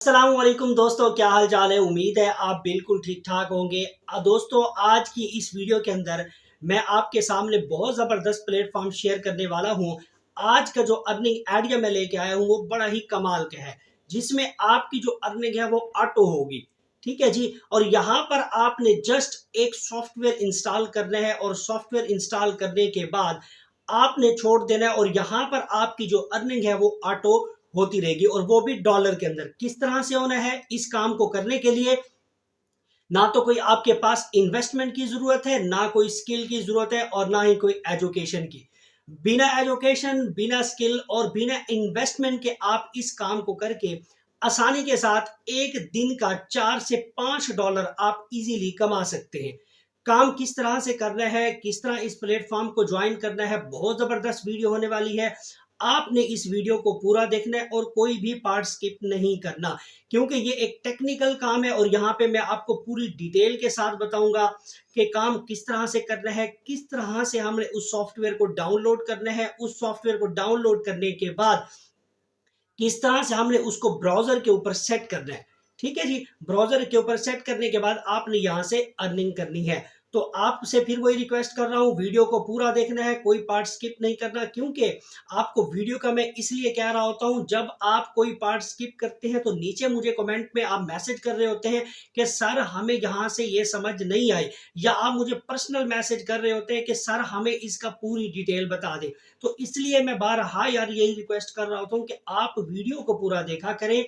अस्सलाम वालेकुम दोस्तों, क्या हाल चाल है। उम्मीद है आप बिल्कुल ठीक ठाक होंगे। दोस्तों, आज की इस वीडियो के अंदर मैं आपके सामने बहुत ज़बरदस्त प्लेटफॉर्म शेयर करने वाला हूं। आज का जो अर्निंग आइडिया मैं लेके आया हूं वो बड़ा ही कमाल का है, जिसमें आपकी जो अर्निंग है वो ऑटो होगी। ठीक है जी। और यहाँ पर आपने जस्ट एक सॉफ्टवेयर इंस्टॉल करना है और सॉफ्टवेयर इंस्टॉल करने के बाद आपने छोड़ देना है और यहाँ पर आपकी जो अर्निंग है वो ऑटो होती रहेगी, और वो भी डॉलर के अंदर। किस तरह से होना है इस काम को करने के लिए? ना तो कोई आपके पास इन्वेस्टमेंट की जरूरत है, ना कोई स्किल की जरूरत है, और ना ही कोई एजुकेशन की। बिना एजुकेशन, बिना स्किल और बिना इन्वेस्टमेंट के आप इस काम को करके आसानी के साथ एक दिन का 4 से 5 डॉलर आप इजीली कमा सकते हैं। काम किस तरह से करना है, किस तरह इस प्लेटफॉर्म को ज्वाइन करना है, बहुत जबरदस्त वीडियो होने वाली है। आपने इस वीडियो को पूरा देखना है और कोई भी पार्ट स्किप नहीं करना, क्योंकि ये एक टेक्निकल काम है और यहाँ पे मैं आपको पूरी डिटेल के साथ बताऊंगा कि काम किस तरह से करना है, किस तरह से हमने उस सॉफ्टवेयर को डाउनलोड करना है, उस सॉफ्टवेयर को डाउनलोड करने के बाद किस तरह से हमने उसको ब्राउजर के ऊपर सेट करना है। ठीक है जी। ब्राउजर के ऊपर सेट करने के बाद आपने यहां से अर्निंग करनी है। तो आपसे फिर वही रिक्वेस्ट कर रहा हूं, वीडियो को पूरा देखना है, कोई पार्ट स्किप नहीं करना, क्योंकि आपको वीडियो का मैं इसलिए कह रहा होता हूं, जब आप कोई पार्ट स्किप करते हैं तो नीचे मुझे कमेंट में आप मैसेज कर रहे होते हैं कि सर हमें यहां से ये समझ नहीं आई, या आप मुझे पर्सनल मैसेज कर रहे होते हैं कि सर हमें इसका पूरी डिटेल बता दें। तो इसलिए मैं बारहा यार यही रिक्वेस्ट कर रहा होता हूं कि आप वीडियो को पूरा देखा करें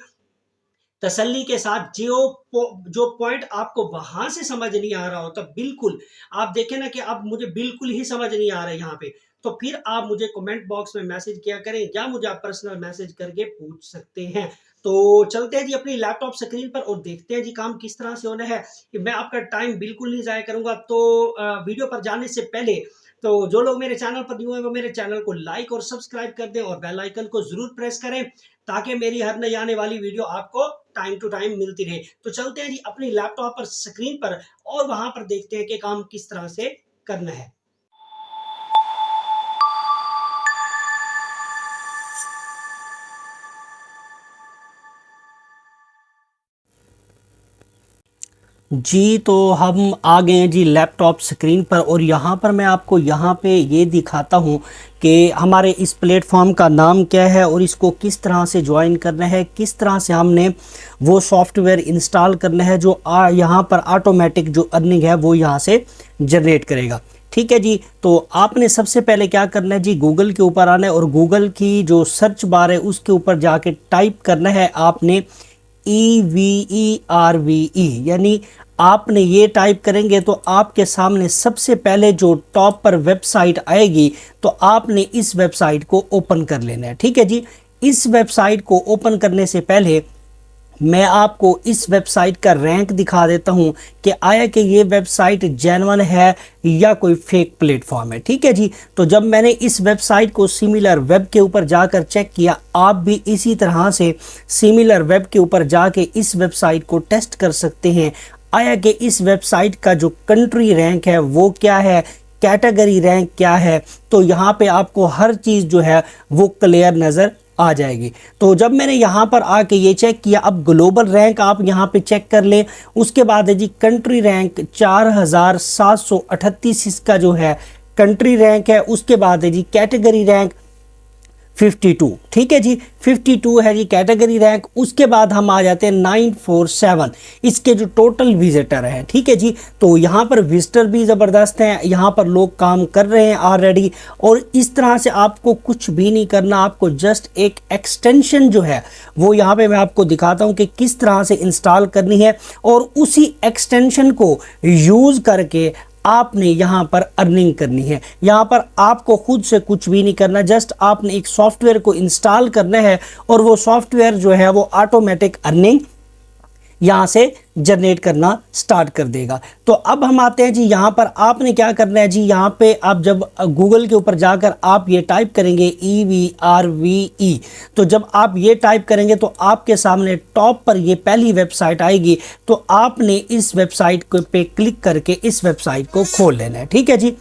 तसल्ली के साथ। जो पॉइंट आपको वहां से समझ नहीं आ रहा होता, बिल्कुल आप देखें ना कि अब मुझे बिल्कुल ही समझ नहीं आ रहा है यहाँ पे, तो फिर आप मुझे कमेंट बॉक्स में मैसेज किया करें या मुझे आप पर्सनल मैसेज करके पूछ सकते हैं। तो चलते हैं जी अपनी लैपटॉप स्क्रीन पर और देखते हैं जी काम किस तरह से होना है। कि मैं आपका टाइम बिल्कुल नहीं जाया करूंगा। तो वीडियो पर जाने से पहले तो जो लोग मेरे चैनल पर न्यू है वो मेरे चैनल को लाइक और सब्सक्राइब कर दें और बेल आइकन को जरूर प्रेस करें, ताकि मेरी हर नई आने वाली वीडियो आपको टाइम टू टाइम मिलती रहे। तो चलते हैं जी अपनी लैपटॉप पर स्क्रीन पर और वहां पर देखते हैं कि काम किस तरह से करना है। जी, तो हम आ गए हैं जी लैपटॉप स्क्रीन पर, और यहाँ पर मैं आपको यहाँ पे ये दिखाता हूँ कि हमारे इस प्लेटफॉर्म का नाम क्या है और इसको किस तरह से ज्वाइन करना है, किस तरह से हमने वो सॉफ्टवेयर इंस्टॉल करना है जो यहाँ पर ऑटोमेटिक जो अर्निंग है वो यहाँ से जनरेट करेगा। ठीक है जी। तो आपने सबसे पहले क्या करना है जी, गूगल के ऊपर आना है और गूगल की जो सर्च बार है उसके ऊपर जाके टाइप करना है आपने EVERVE, यानी आपने ये टाइप करेंगे तो आपके सामने सबसे पहले जो टॉप पर वेबसाइट आएगी, तो आपने इस वेबसाइट को ओपन कर लेना है। ठीक है जी। इस वेबसाइट को ओपन करने से पहले मैं आपको इस वेबसाइट का रैंक दिखा देता हूं कि आया कि ये वेबसाइट जेन्युइन है या कोई फेक प्लेटफॉर्म है। ठीक है जी। तो जब मैंने इस वेबसाइट को सिमिलर वेब के ऊपर जाकर चेक किया, आप भी इसी तरह से सिमिलर वेब के ऊपर जाके इस वेबसाइट को टेस्ट कर सकते हैं। आया कि इस वेबसाइट का जो कंट्री रैंक है वो क्या है, कैटेगरी रैंक क्या है, तो यहाँ पे आपको हर चीज़ जो है वो क्लियर नज़र आ जाएगी। तो जब मैंने यहाँ पर आके ये चेक किया, अब ग्लोबल रैंक आप यहाँ पे चेक कर लें। उसके बाद है जी कंट्री रैंक 4738 इसका जो है कंट्री रैंक है। उसके बाद है जी कैटेगरी रैंक 52। ठीक है जी, 52 है जी कैटेगरी रैंक। उसके बाद हम आ जाते हैं 947, इसके जो टोटल विजिटर हैं। ठीक है जी। तो यहाँ पर विजिटर भी ज़बरदस्त हैं, यहाँ पर लोग काम कर रहे हैं ऑलरेडी। और इस तरह से आपको कुछ भी नहीं करना, आपको जस्ट एक एक्सटेंशन जो है वो यहाँ पे मैं आपको दिखाता हूँ कि किस तरह से इंस्टॉल करनी है, और उसी एक्सटेंशन को यूज़ करके आपने यहाँ पर अर्निंग करनी है। यहाँ पर आपको खुद से कुछ भी नहीं करना, जस्ट आपने एक सॉफ्टवेयर को इंस्टॉल करना है और वो सॉफ्टवेयर जो है वो ऑटोमेटिक अर्निंग यहाँ से जनरेट करना स्टार्ट कर देगा। तो अब हम आते हैं जी यहाँ पर आपने क्या करना है जी, यहाँ पे आप जब गूगल के ऊपर जाकर आप ये टाइप करेंगे EVERVE, तो जब आप ये टाइप करेंगे तो आपके सामने टॉप पर ये पहली वेबसाइट आएगी। तो आपने इस वेबसाइट पे क्लिक करके इस वेबसाइट को खोल लेना है। ठीक है जी।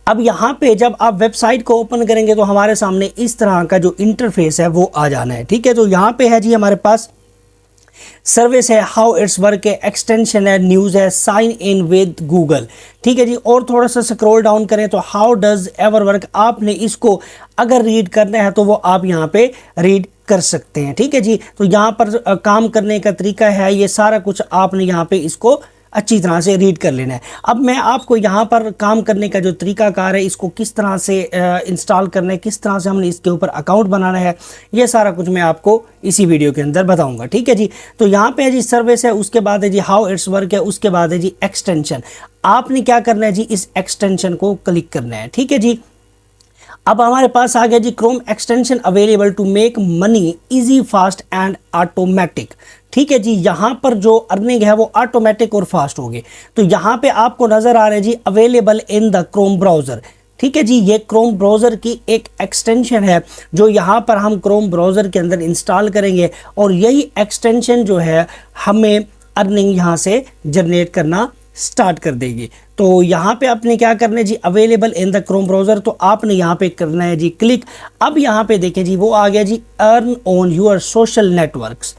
अब यहाँ पे जब आप वेबसाइट को ओपन करेंगे तो हमारे सामने इस तरह का जो इंटरफेस है वो आ जाना है। ठीक है। तो यहाँ पे है जी हमारे पास सर्विस है, हाउ इट्स वर्क है, एक्सटेंशन है, न्यूज़ है, साइन इन विद गूगल। ठीक है जी। और थोड़ा सा स्क्रॉल डाउन करें तो हाउ डज एवर वर्क, आपने इसको अगर रीड करना है तो वो आप यहाँ पे रीड कर सकते हैं। ठीक है जी। तो यहाँ पर काम करने का तरीका है, ये सारा कुछ आपने यहाँ पे इसको अच्छी तरह से रीड कर लेना है। अब मैं आपको यहाँ पर काम करने का जो तरीकाकार है, इसको किस तरह से इंस्टॉल करना है, किस तरह से हमने इसके ऊपर अकाउंट बनाना है, ये सारा कुछ मैं आपको इसी वीडियो के अंदर बताऊंगा। ठीक है जी। तो यहाँ पे है जी सर्विस है, उसके बाद है जी हाउ इट्स वर्क है, उसके बाद है जी एक्सटेंशन। आपने क्या करना है जी, इस एक्सटेंशन को क्लिक करना है। ठीक है जी। अब हमारे पास आ गया जी Chrome extension available to make money easy fast and automatic. ठीक है जी। यहाँ पर जो अर्निंग है वो ऑटोमेटिक और फास्ट होगी। तो यहाँ पे आपको नजर आ रहा है जी available in the Chrome browser. ठीक है जी। ये क्रोम ब्राउजर की एक एक्सटेंशन है जो यहाँ पर हम क्रोम ब्राउजर के अंदर इंस्टॉल करेंगे और यही एक्सटेंशन जो है हमें अर्निंग यहाँ से जनरेट करना स्टार्ट कर देगी। तो यहाँ पे आपने क्या करना है जी, available in the Chrome browser, तो आपने यहाँ पे करना है जी क्लिक। अब यहाँ पे देखें जी वो आ गया जी earn on your social networks.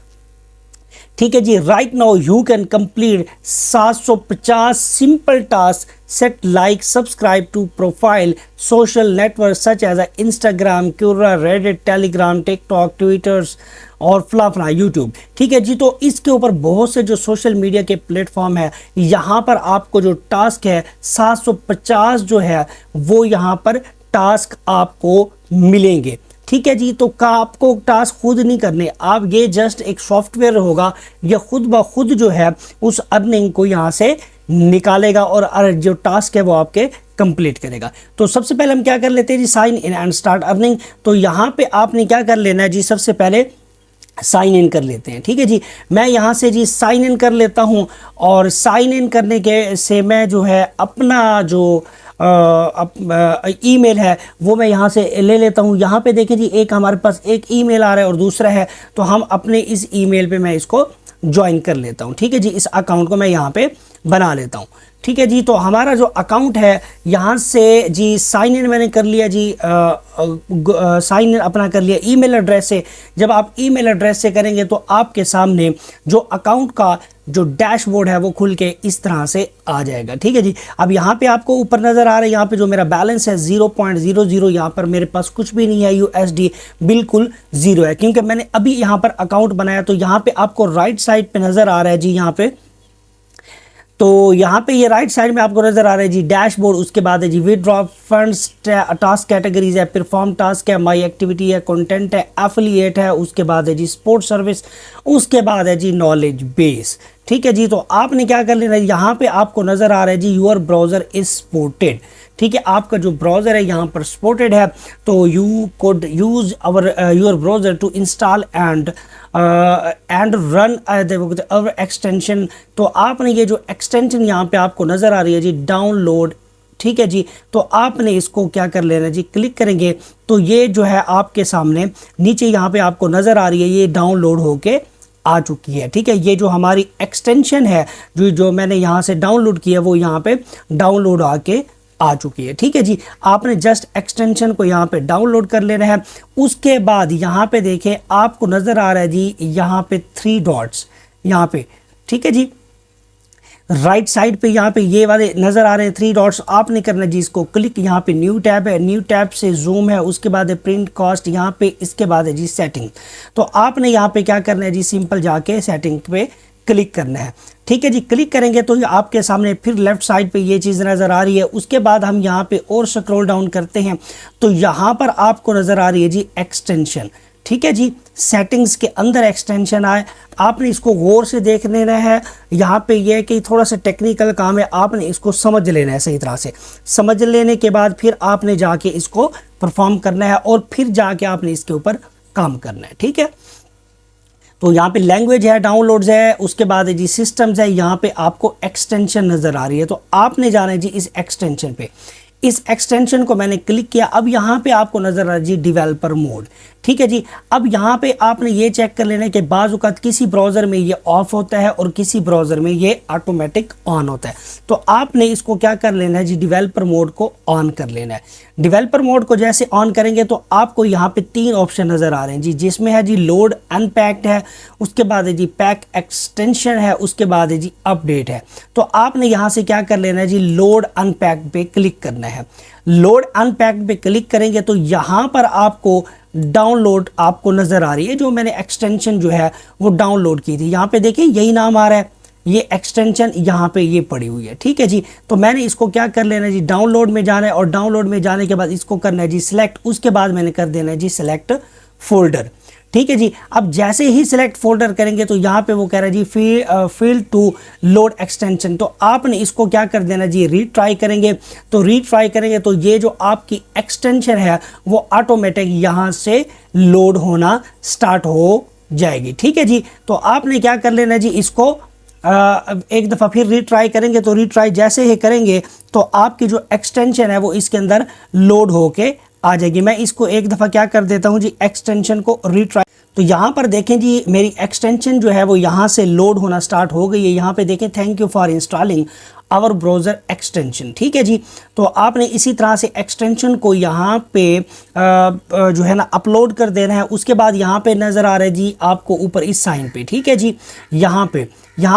ठीक है जी। Right now you can complete 750 simple task set like subscribe to profile social network such as Instagram, Quora, Reddit, Telegram, TikTok, Twitters और फलाफला यूट्यूब। ठीक है जी। तो इसके ऊपर बहुत से जो सोशल मीडिया के प्लेटफॉर्म है, यहाँ पर आपको जो टास्क है 750 जो है वो यहाँ पर टास्क आपको मिलेंगे। ठीक है जी। तो आपको टास्क खुद नहीं करने, आप ये जस्ट एक सॉफ्टवेयर होगा, ये खुद ब खुद जो है उस अर्निंग को यहाँ से निकालेगा और जो टास्क है वो आपके कंप्लीट करेगा। तो सबसे पहले हम क्या कर लेते हैं जी, sign in and start earning. तो यहाँ पे आपने क्या कर लेना है जी, सबसे पहले साइन इन कर लेते हैं। ठीक है जी। मैं यहाँ से जी साइन इन कर लेता हूँ और साइन इन करने के से मैं जो है अपना जो ईमेल है वो मैं यहाँ से ले लेता हूँ। यहाँ पे देखें जी एक हमारे पास एक ईमेल आ रहा है और दूसरा है, तो हम अपने इस ईमेल पे मैं इसको ज्वाइन कर लेता हूँ। ठीक है जी। इस अकाउंट को मैं यहाँ पे बना लेता हूँ। ठीक है जी। तो हमारा जो अकाउंट है यहाँ से जी साइन इन मैंने कर लिया जी, साइन इन अपना कर लिया ईमेल एड्रेस से। जब आप ईमेल एड्रेस से करेंगे तो आपके सामने जो अकाउंट का जो डैशबोर्ड है वो खुल के इस तरह से आ जाएगा। ठीक है जी। अब यहाँ पे आपको ऊपर नज़र आ रहा है, यहाँ पे जो मेरा बैलेंस है 0.00, यहाँ पर मेरे पास कुछ भी नहीं है, USD बिल्कुल ज़ीरो है क्योंकि मैंने अभी यहाँ पर अकाउंट बनाया। तो यहाँ पे आपको राइट साइड पे नज़र आ रहा है जी, यहाँ पे तो यहाँ पे ये राइट साइड में आपको नजर आ रहा है जी डैशबोर्ड, उसके बाद है जी विदड्रॉ फंड्स, टास्क कैटेगरीज है, परफॉर्म टास्क है, माई एक्टिविटी है, कंटेंट है, एफिलिएट है, उसके बाद है जी स्पोर्ट सर्विस, उसके बाद है जी नॉलेज बेस। ठीक है जी। तो आपने क्या कर लेना है, यहाँ पे आपको नजर आ रहा है जी यूर ब्राउजर इज सपोर्टेड। ठीक है। आपका जो ब्राउजर है यहाँ पर सपोर्टेड है, तो you could use your browser to install and run our extension. तो आपने ये जो एक्सटेंशन यहाँ पे आपको नज़र आ रही है जी डाउनलोड। ठीक है जी। तो आपने इसको क्या कर लेना जी, क्लिक करेंगे तो ये जो है आपके सामने नीचे यहाँ पे आपको नज़र आ रही है, ये डाउनलोड होके आ चुकी है। ठीक है। ये जो हमारी एक्सटेंशन है जो मैंने यहाँ से डाउनलोड किया वो यहाँ पे डाउनलोड आके आ चुकी है। ठीक है जी। आपने जस्ट एक्सटेंशन को यहाँ पे डाउनलोड कर लेना है। उसके बाद यहाँ पे देखें आपको नज़र आ रहा है जी यहाँ पे 3 डॉट्स यहाँ पे। ठीक है जी। राइट साइड पे यहाँ पे ये वाले नज़र आ रहे हैं 3 डॉट्स, आपने करना जी इसको क्लिक। यहाँ पे न्यू टैब है, न्यू टैब से जूम है, उसके बाद है प्रिंट कॉस्ट यहाँ पे, इसके बाद है जी सेटिंग। तो आपने यहाँ पे क्या करना है जी, सिंपल जाके सेटिंग पे क्लिक करना है। ठीक है जी। क्लिक करेंगे तो ये आपके सामने फिर लेफ्ट साइड पे ये चीज़ नज़र आ रही है। उसके बाद हम यहाँ पे और स्क्रॉल डाउन करते हैं तो यहाँ पर आपको नज़र आ रही है जी एक्सटेंशन। ठीक है जी। सेटिंग्स के अंदर एक्सटेंशन आए, आपने इसको गौर से देख लेना है। यहाँ पे ये है कि थोड़ा सा टेक्निकल काम है, आपने इसको समझ लेना है सही तरह से। समझ लेने के बाद फिर आपने जाके इसको परफॉर्म करना है और फिर जाके आपने इसके ऊपर काम करना है। ठीक है। तो यहाँ पे लैंग्वेज है, डाउनलोड्स है, उसके बाद है जी सिस्टम्स है, यहाँ पे आपको एक्सटेंशन नज़र आ रही है। तो आपने जाना है जी इस एक्सटेंशन पे। इस एक्सटेंशन को मैंने क्लिक किया। अब यहाँ पे आपको नज़र आ रहा है जी डेवलपर मोड। ठीक है जी। अब यहाँ पे आपने ये चेक कर लेना है कि बाज़ औक़ात किसी ब्राउज़र में ये ऑफ होता है और किसी ब्राउज़र में ये ऑटोमेटिक ऑन होता है। तो आपने इसको क्या कर लेना है जी, डेवलपर मोड को ऑन कर लेना है। डेवलपर मोड को जैसे ऑन करेंगे तो आपको यहाँ पे 3 ऑप्शन नज़र आ रहे हैं जी, जिसमें है जी लोड अनपैक्ड है, उसके बाद है जी पैक एक्सटेंशन है, उसके बाद है जी अपडेट है। तो आपने यहाँ से क्या कर लेना है जी, लोड अनपैक्ड पे क्लिक करना है। लोड अनपैक्ड पे क्लिक करेंगे तो यहाँ पर आपको डाउनलोड आपको नज़र आ रही है, जो मैंने एक्सटेंशन जो है वो डाउनलोड की थी। यहाँ पे देखिए यही नाम आ रहा है, ये एक्सटेंशन यहाँ पे ये पड़ी हुई है, ठीक है जी। तो मैंने इसको क्या कर लेना है जी, डाउनलोड में जाना है और डाउनलोड में जाने के बाद इसको करना है जी सिलेक्ट, उसके बाद मैंने कर देना है जी सिलेक्ट फोल्डर, ठीक है जी। अब जैसे ही सिलेक्ट फोल्डर करेंगे तो यहाँ पे वो कह रहा है जी फील्ड टू लोड एक्सटेंशन, तो आपने इसको क्या कर देना जी, रीट्राई करेंगे। तो रीट्राई करेंगे तो ये जो आपकी एक्सटेंशन है वो ऑटोमेटिक यहाँ से लोड होना स्टार्ट हो जाएगी, ठीक है जी। तो आपने क्या कर लेना जी, इसको एक दफ़ा फिर रीट्राई करेंगे। तो रीट्राई जैसे ही करेंगे तो आपकी जो एक्सटेंशन है वो इसके अंदर लोड होके आ जाएगी। मैं इसको एक दफ़ा क्या कर देता हूँ जी, एक्सटेंशन को रीट्राई। तो यहाँ पर देखें जी मेरी एक्सटेंशन जो है वो यहाँ से लोड होना स्टार्ट हो गई है। यहाँ पे देखें thank you for installing our browser extension, ठीक है जी। तो आपने इसी तरह से एक्सटेंशन को यहाँ पे जो है ना अपलोड कर देना है। उसके बाद यहाँ पे नज़र आ रहा है जी आपको ऊपर इस साइन पे, ठीक है जी। यहाँ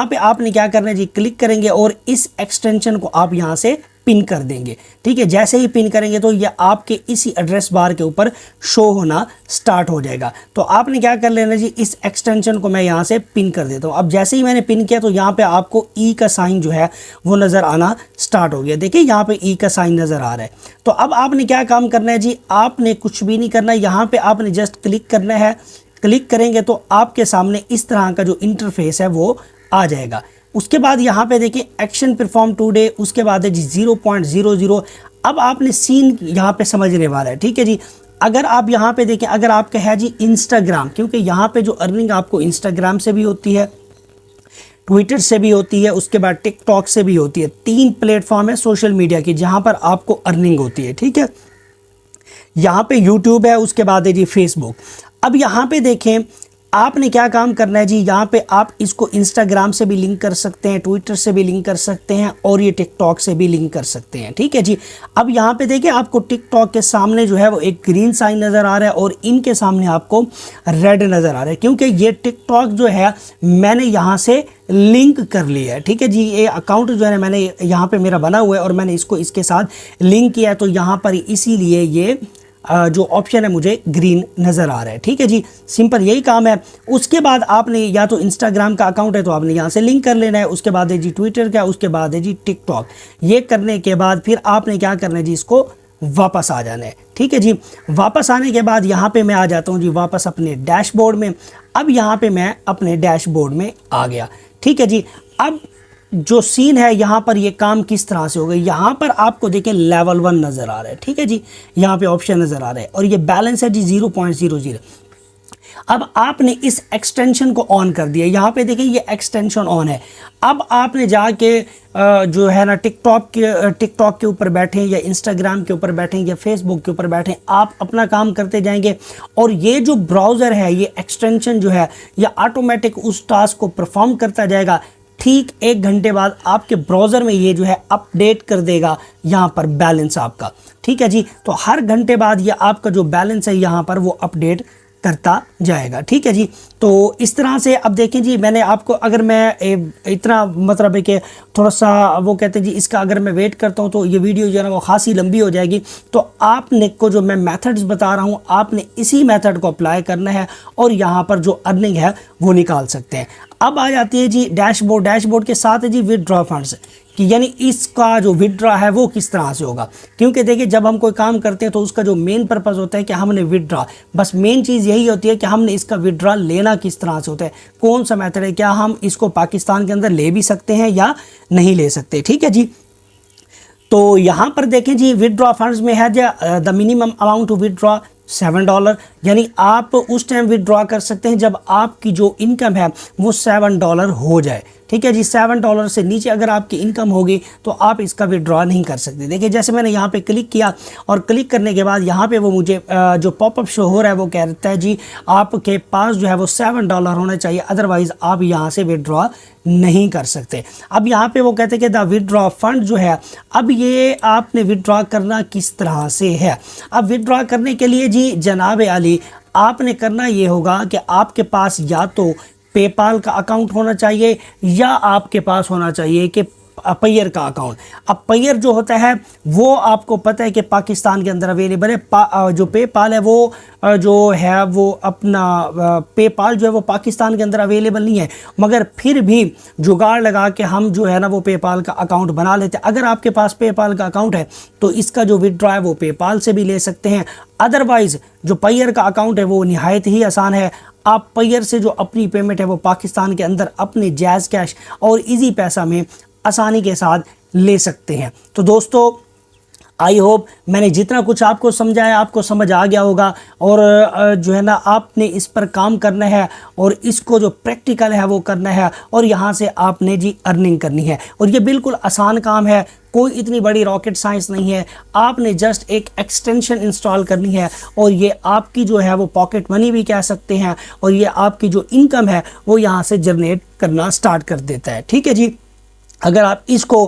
पे आपने क्या करना है जी, क्लिक करेंगे और इस एक्सटेंशन को आप यहाँ से पिन कर देंगे, ठीक है। जैसे ही पिन करेंगे तो ये आपके इसी एड्रेस बार के ऊपर शो होना स्टार्ट हो जाएगा। तो आपने क्या कर लेना जी, इस एक्सटेंशन को मैं यहाँ से पिन कर देता हूँ। अब जैसे ही मैंने पिन किया तो यहाँ पे आपको ई का साइन जो है वो नज़र आना स्टार्ट हो गया। देखिए यहाँ पे ई का साइन नज़र आ रहा है। तो अब आपने क्या काम करना है जी, आपने कुछ भी नहीं करना है, यहाँ पर आपने जस्ट क्लिक करना है। क्लिक करेंगे तो आपके सामने इस तरह का जो इंटरफेस है वो आ जाएगा। उसके बाद यहाँ पे देखिए एक्शन परफॉर्म टुडे, उसके बाद है जी 0.00। अब आपने सीन यहाँ पे समझने वाला है, ठीक है जी। अगर आप यहाँ पे देखें, अगर आपका है जी इंस्टाग्राम, क्योंकि यहाँ पे जो अर्निंग आपको इंस्टाग्राम से भी होती है, ट्विटर से भी होती है, उसके बाद टिकटॉक से भी होती है। 3 प्लेटफॉर्म है सोशल मीडिया की जहाँ पर आपको अर्निंग होती है, ठीक है। यहाँ पे यूट्यूब है, उसके बाद है जी फेसबुक। अब यहाँ पे देखें आपने क्या काम करना है जी, यहाँ पे आप इसको इंस्टाग्राम से भी लिंक कर सकते हैं, ट्विटर से भी लिंक कर सकते हैं और ये टिकटॉक से भी लिंक कर सकते हैं, ठीक है जी। अब यहाँ पे देखिए आपको टिकटॉक के सामने जो है वो एक ग्रीन साइन नज़र आ रहा है और इनके सामने आपको रेड नज़र आ रहा है, क्योंकि ये टिकटॉक जो है मैंने यहाँ से लिंक कर लिया है, ठीक है जी। ये अकाउंट जो है मैंने यहाँ पे मेरा बना हुआ है और मैंने इसको इसके साथ लिंक किया है, तो यहाँ पर इसीलिए ये जो ऑप्शन है मुझे ग्रीन नज़र आ रहा है, ठीक है जी। सिंपल यही काम है। उसके बाद आपने या तो इंस्टाग्राम का अकाउंट है तो आपने यहाँ से लिंक कर लेना है, उसके बाद है जी ट्विटर का, उसके बाद है जी टिकटॉक। ये करने के बाद फिर आपने क्या करना है जी, इसको वापस आ जाना है, ठीक है जी। वापस आने के बाद यहाँ पे मैं आ जाता हूँ जी वापस अपने डैशबोर्ड में। अब यहाँ पे मैं अपने डैशबोर्ड में आ गया, ठीक है जी। अब जो सीन है यहाँ पर ये काम किस तरह से हो गई, यहाँ पर आपको देखिए लेवल 1 नज़र आ रहा है, ठीक है जी। यहाँ पे ऑप्शन नज़र आ रहा है और ये बैलेंस है जी 0.00। अब आपने इस एक्सटेंशन को ऑन कर दिया, यहाँ पे देखिए ये एक्सटेंशन ऑन है। अब आपने जाके जो है ना टिकटॉक के ऊपर बैठे या इंस्टाग्राम के ऊपर बैठे या फेसबुक के ऊपर बैठे, आप अपना काम करते जाएंगे और ये जो ब्राउज़र है, ये एक्सटेंशन जो है ये ऑटोमेटिक उस टास्क को परफॉर्म करता जाएगा। ठीक 1 घंटे बाद आपके ब्राउज़र में ये जो है अपडेट कर देगा यहाँ पर बैलेंस आपका, ठीक है जी। तो हर घंटे बाद ये आपका जो बैलेंस है यहाँ पर वो अपडेट करता जाएगा, ठीक है जी। तो इस तरह से अब देखें जी, मैंने आपको अगर मैं इतना मतलब है कि थोड़ा सा वो कहते हैं जी, इसका अगर मैं वेट करता हूँ तो ये वीडियो जो है ना वो खासी लंबी हो जाएगी। तो आपने को जो मैं मेथड्स बता रहा हूँ, आपने इसी मेथड को अप्लाई करना है और यहाँ पर जो अर्निंग है वो निकाल सकते हैं। अब आ जाती है जी डैशबोर्ड। डैशबोर्ड के साथ है जी विदड्रॉ फंड्स, कि यानी इसका जो विदड्रॉ है वो किस तरह से होगा। क्योंकि देखिए जब हम कोई काम करते हैं तो उसका जो मेन पर्पस होता है कि हमने विदड्रॉ, बस मेन चीज़ यही होती है कि हमने इसका विदड्रॉ लेना किस तरह से होता है, कौन सा मेथड है, क्या हम इसको पाकिस्तान के अंदर ले भी सकते हैं या नहीं ले सकते, ठीक है जी। तो यहाँ पर देखें जी विदड्रॉ फंड्स में है the minimum amount to withdraw $7, यानी आप उस टाइम विड्रॉ कर सकते हैं जब आपकी जो इनकम है वो $7 हो जाए। ठीक है जी, $7 से नीचे अगर आपकी इनकम होगी तो आप इसका विड्रॉ नहीं कर सकते। देखिए जैसे मैंने यहाँ पे क्लिक किया और क्लिक करने के बाद यहाँ पे वो मुझे जो पॉपअप शो हो रहा है वो कहता है जी आपके पास जो है वो $7 होना चाहिए, अदरवाइज़ आप यहाँ से विड्रॉ नहीं कर सकते। अब यहाँ पे वो कहते हैं कि द विड्रॉ फंड जो है, अब ये आपने विड्रॉ करना किस तरह से है। अब विड्रॉ करने के लिए जी जनाब अली आपने करना ये होगा कि आपके पास या तो पेपाल का अकाउंट होना चाहिए या आपके पास होना चाहिए कि पेयर का अकाउंट। अब पेयर जो होता है वो आपको पता है कि पाकिस्तान के अंदर अवेलेबल है। जो पेपाल है वो जो है वो अपना पेपाल जो है वो पाकिस्तान के अंदर अवेलेबल नहीं है, मगर फिर भी जुगाड़ लगा के हम जो है ना वो पेपाल का अकाउंट बना लेते हैं। अगर आपके पास पेपाल का अकाउंट है तो इसका जो विड्रॉ है वो पेपाल से भी ले सकते हैं। अदरवाइज़ जो पेयर का अकाउंट है वो निहायत ही आसान है। आप पेयर से जो अपनी पेमेंट है वो पाकिस्तान के अंदर अपने जायज़ कैश और इजी पैसा में आसानी के साथ ले सकते हैं। तो दोस्तों आई होप मैंने जितना कुछ आपको समझाया आपको समझ आ गया होगा, और जो है ना आपने इस पर काम करना है और इसको जो प्रैक्टिकल है वो करना है, और यहाँ से आपने जी अर्निंग करनी है। और ये बिल्कुल आसान काम है, कोई इतनी बड़ी रॉकेट साइंस नहीं है। आपने जस्ट एक एक्सटेंशन इंस्टॉल करनी है और ये आपकी जो है वो पॉकेट मनी भी कह सकते हैं, और ये आपकी जो इनकम है वो यहाँ से जनरेट करना स्टार्ट कर देता है। ठीक है जी, अगर आप इसको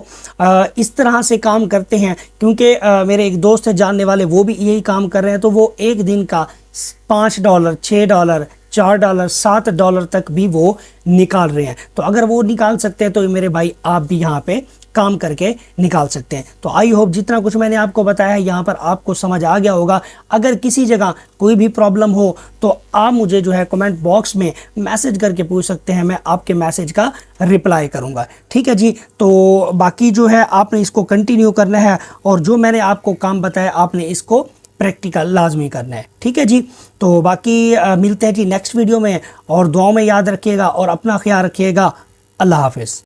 इस तरह से काम करते हैं, क्योंकि मेरे एक दोस्त है जानने वाले वो भी यही काम कर रहे हैं, तो वो एक दिन का $5, $6, $4, $7 तक भी वो निकाल रहे हैं। तो अगर वो निकाल सकते हैं तो मेरे भाई आप भी यहाँ पे काम करके निकाल सकते हैं। तो आई होप जितना कुछ मैंने आपको बताया है यहाँ पर आपको समझ आ गया होगा। अगर किसी जगह कोई भी प्रॉब्लम हो तो आप मुझे जो है कमेंट बॉक्स में मैसेज करके पूछ सकते हैं, मैं आपके मैसेज का रिप्लाई करूँगा। ठीक है जी, तो बाकी जो है आपने इसको कंटिन्यू करना है, और जो मैंने आपको काम बताया आपने इसको प्रैक्टिकल लाजमी करना है। ठीक है जी, तो बाकी मिलते हैं जी नेक्स्ट वीडियो में, और दुआओं में याद रखिएगा और अपना ख्याल रखिएगा। अल्लाह हाफिज़।